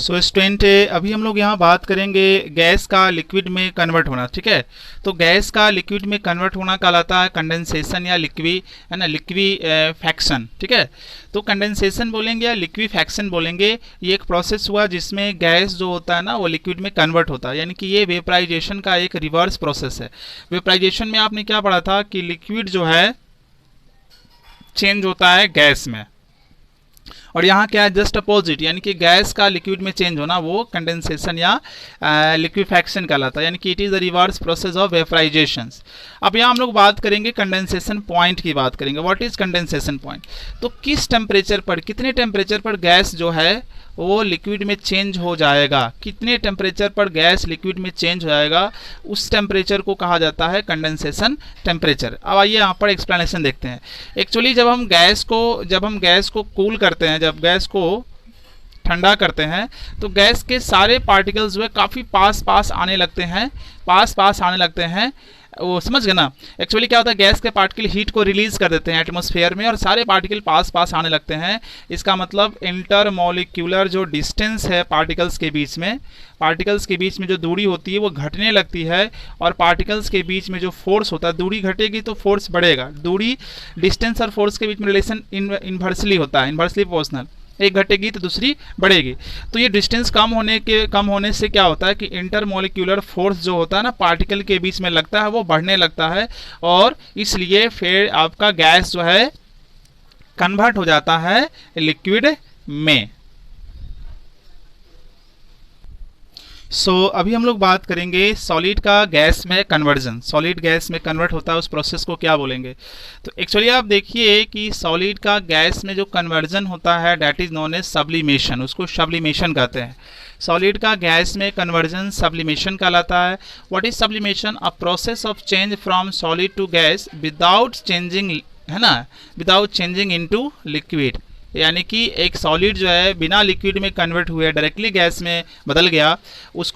So student अभी हम लोग यहाँ बात करेंगे गैस का लिक्विड में कन्वर्ट होना। ठीक है, तो गैस का लिक्विड में कन्वर्ट होना कहलाता है कंडेंसेशन या है ना, लिक्विफैक्शन। ठीक है, तो कंडेंसेशन बोलेंगे या लिक्विफैक्शन बोलेंगे, ये एक प्रोसेस हुआ जिसमें गैस जो होता है ना वो लिक्विड में कन्वर्ट होता है, यानी कि ये वेपराइजेशन का एक रिवर्स प्रोसेस है। वेपराइजेशन में आपने क्या पढ़ा था कि लिक्विड जो है चेंज होता है गैस में, और यहाँ क्या है, जस्ट अपोजिट, यानी कि गैस का लिक्विड में चेंज होना वो कंडेंसेशन या लिक्विफैक्शन कहलाता है, यानी कि it is the reverse process of vaporisation. अब यहाँ हम लोग बात करेंगे कंडेंसेशन पॉइंट की बात करेंगे। What is condensation point? तो किस टेम्परेचर पर, कितने टेम्परेचर पर गैस जो है वो लिक्विड में चेंज हो जाएगा, कितने टेम्परेचर पर गैस लिक्विड में चेंज हो जाएगा, उस टेम्परेचर को कहा जाता है कंडेंसेशन टेम्परेचर। अब आइए यहाँ पर एक्सप्लेनेशन देखते हैं। एक्चुअली जब हम गैस को कूल करते हैं, जब गैस को ठंडा करते हैं, तो गैस के सारे पार्टिकल्स जो है काफ़ी पास आने लगते हैं, पास आने लगते हैं। वो समझ गए ना? एक्चुअली क्या होता है, गैस के पार्टिकल हीट को रिलीज कर देते हैं एटमॉस्फेयर में और सारे पार्टिकल पास आने लगते हैं। इसका मतलब इंटरमॉलिक्यूलर जो डिस्टेंस है पार्टिकल्स के बीच में जो दूरी होती है वो घटने लगती है, और पार्टिकल्स के बीच में जो फोर्स होता है, दूरी घटेगी तो फोर्स बढ़ेगा। दूरी, डिस्टेंस और फोर्स के बीच में रिलेशन इन्वर्सली होता है, इन्वर्सली प्रोपोर्शनल, एक घटेगी तो दूसरी बढ़ेगी। तो ये डिस्टेंस कम होने से क्या होता है कि इंटरमॉलिक्यूलर फोर्स जो होता है ना पार्टिकल के बीच में लगता है वो बढ़ने लगता है, और इसलिए फिर आपका गैस जो है कन्वर्ट हो जाता है लिक्विड में। अभी हम लोग बात करेंगे सॉलिड का गैस में कन्वर्जन। सॉलिड गैस में कन्वर्ट होता है उस प्रोसेस को क्या बोलेंगे? तो एक्चुअली आप देखिए कि सॉलिड का गैस में जो कन्वर्जन होता है that is known as sublimation, उसको सब्लिमेशन कहते हैं। सॉलिड का गैस में कन्वर्जन सब्लिमेशन कहलाता है। What is sublimation? A process of change from solid to gas without changing, है ना, विदाउट चेंजिंग इनटू लिक्विड, यानी कि एक सॉलिड जो है बिना लिक्विड में कन्वर्ट हुए डायरेक्टली गैस में बदल गया, उस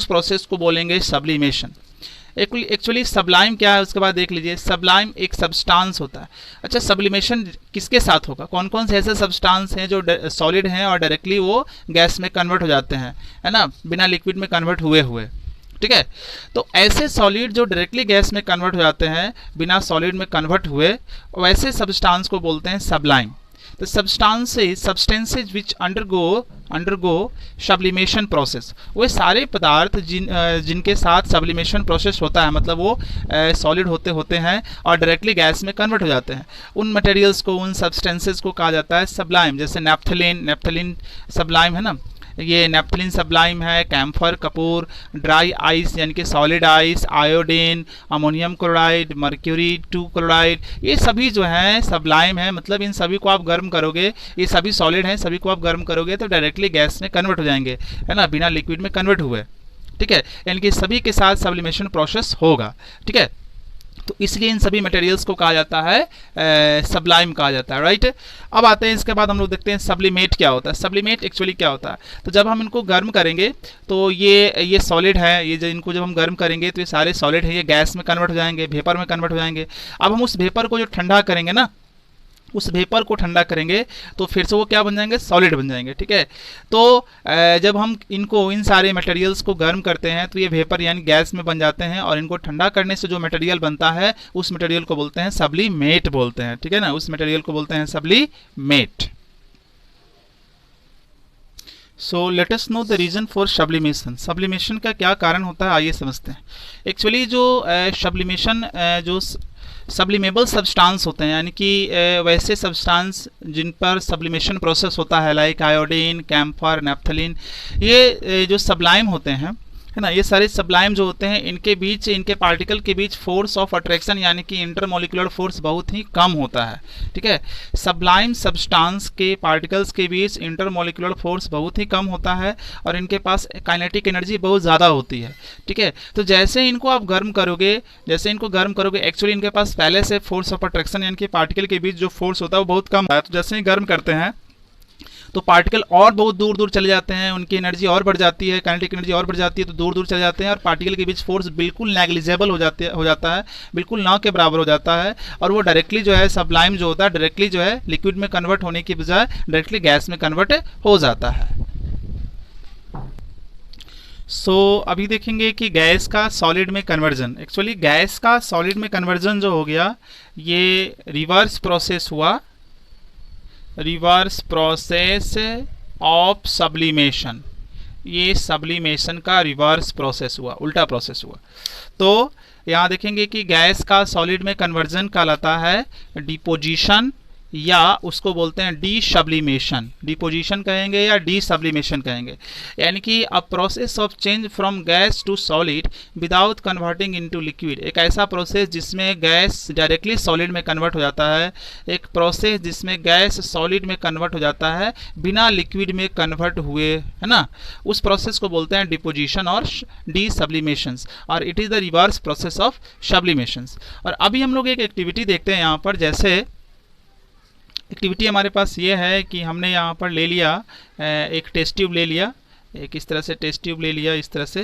प्रोसेस को बोलेंगे सब्लिमेशन। एक्चुअली सब्लाइम क्या है उसके बाद देख लीजिए। सब्लाइम एक सब्सटेंस होता है। अच्छा, सब्लिमेशन किसके साथ होगा? कौन कौन से ऐसे सब्सटेंस हैं जो सॉलिड हैं और डायरेक्टली वो गैस में कन्वर्ट हो जाते हैं, है ना, बिना लिक्विड में कन्वर्ट हुए। ठीक है, तो ऐसे सॉलिड जो डायरेक्टली गैस में कन्वर्ट हो जाते हैं बिना सॉलिड में कन्वर्ट हुए, वैसे सब्सटेंस को बोलते हैं sublime. The substances which undergo sublimation process, वो सारे पदार्थ जिनके साथ सब्लिमेशन प्रोसेस होता है, मतलब वो सॉलिड होते हैं और डायरेक्टली गैस में कन्वर्ट हो जाते हैं, उन मटेरियल्स को, उन सब्सटेंसेस को कहा जाता है सब्लाइम। जैसे नेफ्थलीन सब्लाइम है ना, ये नेफ्थलीन सब्लाइम है। कैम्फर, कपूर, ड्राई आइस यानी कि solid ice, iodine, ammonium chloride, mercury 2 chloride, ये सभी जो हैं सब्लाइम है। मतलब इन सभी को आप गर्म करोगे, ये सभी सॉलिड हैं, सभी को आप गर्म करोगे तो डायरेक्टली गैस में कन्वर्ट हो जाएंगे, है ना, बिना लिक्विड में कन्वर्ट हुए। ठीक है, यानी कि सभी के साथ सब्लिमेशन प्रोसेस होगा। ठीक है, तो इसलिए इन सभी मटेरियल्स को कहा जाता है सब्लाइम कहा जाता है। राइट, अब आते हैं इसके बाद हम लोग देखते हैं सब्लिमेट क्या होता है। सब्लिमेट एक्चुअली क्या होता है? तो जब हम इनको गर्म करेंगे तो ये सॉलिड है, ये जो इनको जब हम गर्म करेंगे तो ये सारे सॉलिड है, ये गैस में कन्वर्ट हो जाएंगे, वेपर में कन्वर्ट हो जाएंगे। अब हम उस वेपर को जो ठंडा करेंगे ना, उस वेपर को ठंडा करेंगे तो फिर से वो क्या बन जाएंगे? सॉलिड बन जाएंगे। ठीक है, तो जब हम इन सारे मटेरियल्स को गर्म करते हैं तो ये वेपर यानी गैस में बन जाते हैं, और इनको ठंडा करने से जो मटेरियल बनता है उस मटेरियल को बोलते हैं सब्लिमेट बोलते हैं। ठीक है ना, उस मटेरियल को बोलते हैं sublimate. So let us know the reason for sublimation. Sublimation का क्या कारण होता है, आइए समझते हैं। एक्चुअली जो सब्लिमेशन जो सब्लिमेबल सब्सटेंस होते हैं, यानी कि वैसे सब्सटेंस जिन पर सब्लिमेशन प्रोसेस होता है, लाइक आयोडीन, कैम्फर, नेफ्थलीन, ये जो सब्लाइम होते हैं, है ना, ये सारे सब्लाइम जो होते हैं इनके पार्टिकल के बीच फोर्स ऑफ अट्रैक्शन यानी कि इंटरमॉलिक्यूलर फोर्स बहुत ही कम होता है। ठीक है, सब्लाइम सब्सटेंस के पार्टिकल्स के बीच इंटरमॉलिक्यूलर फोर्स बहुत ही कम होता है और इनके पास काइनेटिक एनर्जी बहुत ज़्यादा होती है। ठीक है, तो जैसे इनको आप गर्म करोगे, एक्चुअली इनके पास पहले से फोर्स ऑफ अट्रैक्शन यानी कि पार्टिकल के बीच जो फोर्स होता है वो बहुत कम है। तो जैसे ही गर्म करते हैं तो पार्टिकल और बहुत दूर दूर चले जाते हैं, उनकी एनर्जी और बढ़ जाती है, काइनेटिक एनर्जी और बढ़ जाती है, तो दूर दूर चले जाते हैं और पार्टिकल के बीच फोर्स बिल्कुल नेग्लिजिबल हो जाता है, बिल्कुल ना के बराबर हो जाता है, और वो डायरेक्टली जो है सब्लाइम जो होता है डायरेक्टली जो है लिक्विड में कन्वर्ट होने की बजाय डायरेक्टली गैस में कन्वर्ट हो जाता है। अभी देखेंगे कि गैस का सॉलिड में कन्वर्जन। एक्चुअली गैस का सॉलिड में कन्वर्जन जो हो गया, ये रिवर्स प्रोसेस हुआ, रिवर्स प्रोसेस ऑफ सब्लिमेशन। ये सब्लिमेशन का रिवर्स प्रोसेस हुआ, उल्टा प्रोसेस हुआ। तो यहाँ देखेंगे कि गैस का सॉलिड में कन्वर्जन कहलाता है डिपोजिशन, या उसको बोलते हैं डी सब्लिमेशन। डिपोजिशन कहेंगे या डी सब्लिमेशन कहेंगे, यानी कि a process of change from gas to solid without converting into liquid. एक ऐसा प्रोसेस जिसमें गैस डायरेक्टली सॉलिड में कन्वर्ट हो जाता है, एक प्रोसेस जिसमें गैस सॉलिड में कन्वर्ट हो जाता है बिना लिक्विड में कन्वर्ट हुए, है ना, उस प्रोसेस को बोलते हैं डिपोजिशन और डी सब्लिमेशंस, और it is the reverse process of sublimations. और अभी हम लोग एक एक्टिविटी देखते हैं यहाँ पर। जैसे एक्टिविटी हमारे पास ये है कि हमने यहाँ पर ले लिया एक टेस्ट ट्यूब ले लिया, एक इस तरह से टेस्ट ट्यूब ले लिया, इस तरह से,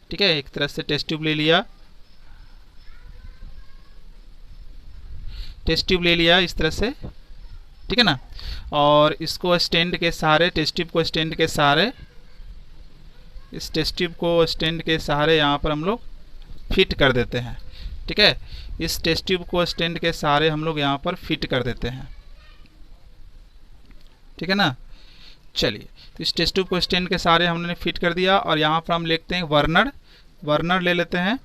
ठीक है, एक तरह से टेस्ट ट्यूब ले लिया, टेस्ट ट्यूब ले लिया इस तरह से, ठीक है ना, और इसको स्टैंड के सहारे, टेस्ट ट्यूब को स्टैंड के सहारे, इस टेस्ट ट्यूब को स्टैंड के सहारे यहाँ पर हम लोग फिट कर देते हैं, ठीक है। इस टेस्ट ट्यूब को स्टैंड के सहारे हम लोग यहाँ पर फिट कर देते हैं, ठीक है ना। चलिए, तो इस टेस्ट ट्यूब को स्टैंड के सहारे हमने फिट कर दिया, और यहाँ पर हम लिखते हैं वर्नर, वर्नर ले लेते हैं,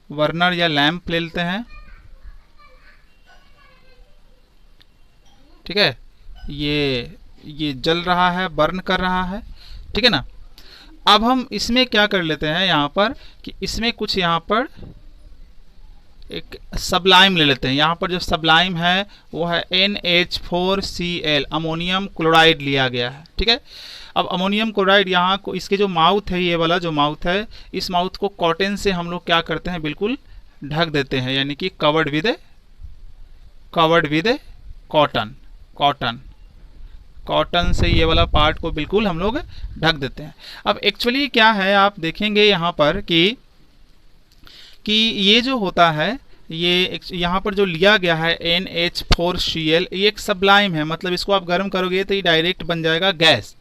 वर्नर या लैंप ले लेते हैं, ठीक है। ये जल रहा है, बर्न कर रहा है, ठीक है ना। अब हम इसमें क्या कर लेते हैं यहाँ पर कि इसमें कुछ यहाँ पर एक सबलाइम ले लेते हैं। यहाँ पर जो सबलाइम है वो है NH4Cl, अमोनियम क्लोराइड लिया गया है, ठीक है। अब अमोनियम क्लोराइड यहाँ को, इसके जो माउथ है, ये वाला जो माउथ है, इस माउथ को कॉटन से हम लोग क्या करते हैं, बिल्कुल ढक देते हैं, यानी कि कवर्ड विद कॉटन, कॉटन से ये वाला पार्ट को बिल्कुल हम लोग ढक देते हैं। अब एक्चुअली क्या है, आप देखेंगे यहाँ पर कि ये जो होता है, ये यहाँ पर जो लिया गया है NH4Cl, ये एक सबलाइम है, मतलब इसको आप गर्म करोगे तो ये डायरेक्ट बन जाएगा गैस,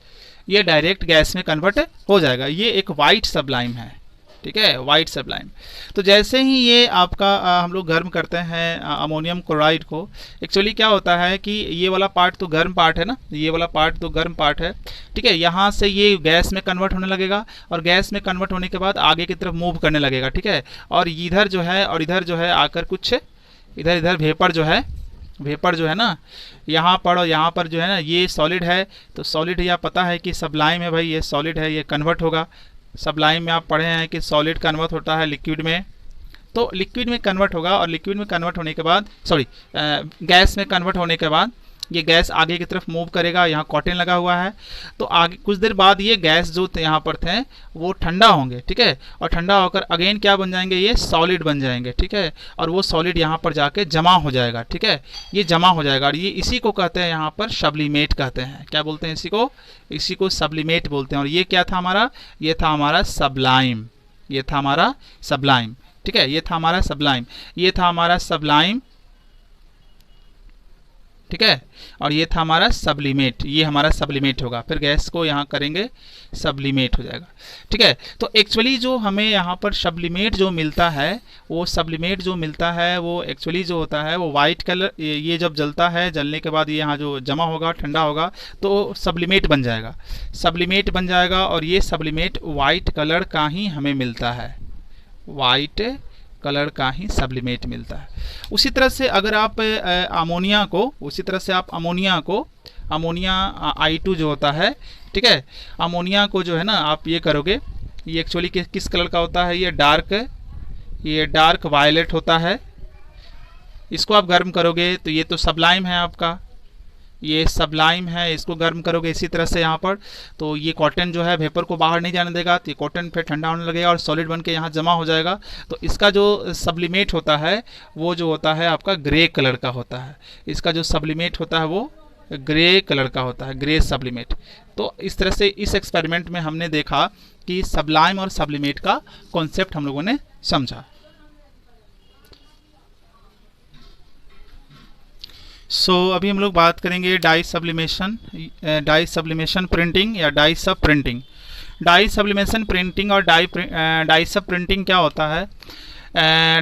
ये डायरेक्ट गैस में कन्वर्ट हो जाएगा। ये एक वाइट सबलाइम है, ठीक है, वाइट सबलाइम। तो जैसे ही ये आपका हम लोग गर्म करते हैं अमोनियम क्लोराइड को, एक्चुअली क्या होता है कि ये वाला पार्ट तो गर्म पार्ट है ना, ये वाला पार्ट तो गर्म पार्ट है, ठीक है। यहाँ से ये गैस में कन्वर्ट होने लगेगा, और गैस में कन्वर्ट होने के बाद आगे की तरफ मूव करने लगेगा, ठीक है। और इधर जो है और इधर जो है आकर कुछ इधर वेपर जो है ना, यहाँ पर और यहाँ पर जो है ना, ये सॉलिड है, तो सॉलिड या पता है कि सबलाइम है भाई, ये सॉलिड है, ये कन्वर्ट होगा। सबलाइम में आप पढ़े हैं कि सॉलिड कन्वर्ट होता है लिक्विड में, तो लिक्विड में कन्वर्ट होगा, और लिक्विड में कन्वर्ट होने के बाद गैस में कन्वर्ट होने के बाद ये गैस आगे की तरफ मूव करेगा। यहाँ कॉटन लगा हुआ है, तो आगे कुछ देर बाद ये गैस जो यहाँ पर थे वो ठंडा होंगे, ठीक है, और ठंडा होकर अगेन क्या बन जाएंगे, ये सॉलिड बन जाएंगे, ठीक है। और वो सॉलिड यहाँ पर जाके जमा हो जाएगा, ठीक है, ये जमा हो जाएगा, और ये इसी को कहते हैं यहाँ पर सब्लिमेट कहते हैं। क्या बोलते हैं इसी को सब्लिमेट बोलते हैं। और ये क्या था हमारा, ये था हमारा सबलाइम, ये था हमारा सबलाइम, ठीक है, ये था हमारा सबलाइम, ये था हमारा सबलाइम, ठीक है, और ये था हमारा सब्लिमेट, ये हमारा सब्लिमेट होगा, फिर गैस को यहाँ करेंगे सब्लिमेट हो जाएगा, ठीक है। तो एक्चुअली जो हमें यहाँ पर सब्लिमेट जो मिलता है, वो सब्लिमेट जो मिलता है वो एक्चुअली जो होता है वो वाइट कलर, ये जब जलता है, जलने के बाद ये यहाँ जो जमा होगा, ठंडा होगा, तो सब्लिमेट बन जाएगा, सब्लिमेट बन जाएगा। और ये सब्लिमेट वाइट कलर का ही हमें मिलता है, वाइट कलर का ही सब्लिमेट मिलता है। उसी तरह से अगर आप अमोनिया को, उसी तरह से आप अमोनिया I2 जो होता है, ठीक है, अमोनिया को जो है ना आप ये करोगे, ये एक्चुअली किस कलर का होता है, ये डार्क वायलेट होता है। इसको आप गर्म करोगे तो ये तो सबलाइम है आपका, ये सबलाइम है, इसको गर्म करोगे इसी तरह से यहाँ पर, तो ये कॉटन जो है वेपर को बाहर नहीं जाने देगा, तो ये कॉटन फिर ठंडा होने लगेगा और सॉलिड बन के यहाँ जमा हो जाएगा। तो इसका जो सब्लिमेट होता है वो जो होता है आपका ग्रे कलर का होता है, इसका जो सब्लिमेट होता है वो ग्रे कलर का होता है, ग्रे सब्लिमेट। तो इस तरह से इस एक्सपेरिमेंट में हमने देखा कि सबलाइम और सब्लिमेट का कॉन्सेप्ट हम लोगों ने समझा। अभी हम लोग बात करेंगे डाई सब्लिमेशन प्रिंटिंग या डाई सब प्रिंटिंग। डाई सब्लिमेशन प्रिंटिंग और डाई सब प्रिंटिंग क्या होता है?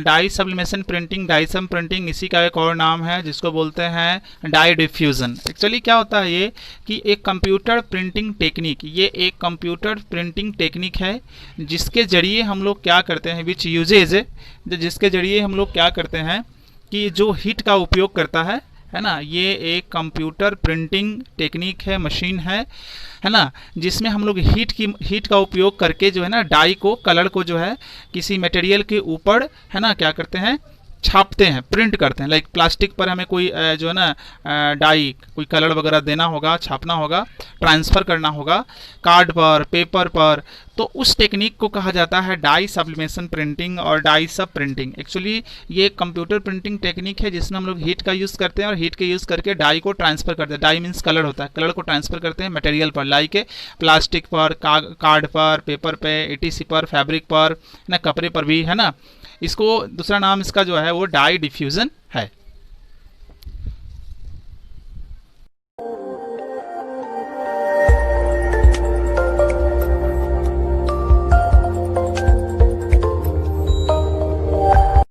डाई सब्लिमेशन प्रिंटिंग, डाई सब प्रिंटिंग इसी का एक और नाम है जिसको बोलते हैं डाई डिफ्यूज़न। एक्चुअली क्या होता है ये कि एक कंप्यूटर प्रिंटिंग टेक्निक, ये एक कंप्यूटर प्रिंटिंग टेक्निक है जिसके ज़रिए हम लोग क्या करते हैं, विच यूजेज, जिसके ज़रिए हम लोग क्या करते हैं कि जो हीट का उपयोग करता है ना, ये एक कंप्यूटर प्रिंटिंग टेक्निक है, मशीन है ना, जिसमें हम लोग हीट का उपयोग करके जो है ना डाई को, कलर को जो है किसी मटेरियल के ऊपर है ना क्या करते हैं, छापते हैं, प्रिंट करते हैं। लाइक प्लास्टिक पर हमें कोई जो है ना डाई, कोई कलर वगैरह देना होगा, छापना होगा, ट्रांसफ़र करना होगा कार्ड पर, पेपर पर, तो उस टेक्निक को कहा जाता है डाई सब्लिमेशन प्रिंटिंग और डाई सब प्रिंटिंग। एक्चुअली ये कंप्यूटर प्रिंटिंग टेक्निक है जिसमें हम लोग हीट का यूज़ करते हैं और हीट के यूज़ करके डाई को ट्रांसफ़र करते हैं। डाई मीन्स कलर होता है, कलर को ट्रांसफ़र करते हैं मटेरियल पर, लाइक के प्लास्टिक पर, कार्ड पर, पेपर पे, एटीसी पर, फैब्रिक पर ना, कपड़े पर भी, है ना। इसको दूसरा नाम इसका जो है वो डाई डिफ्यूज़न है।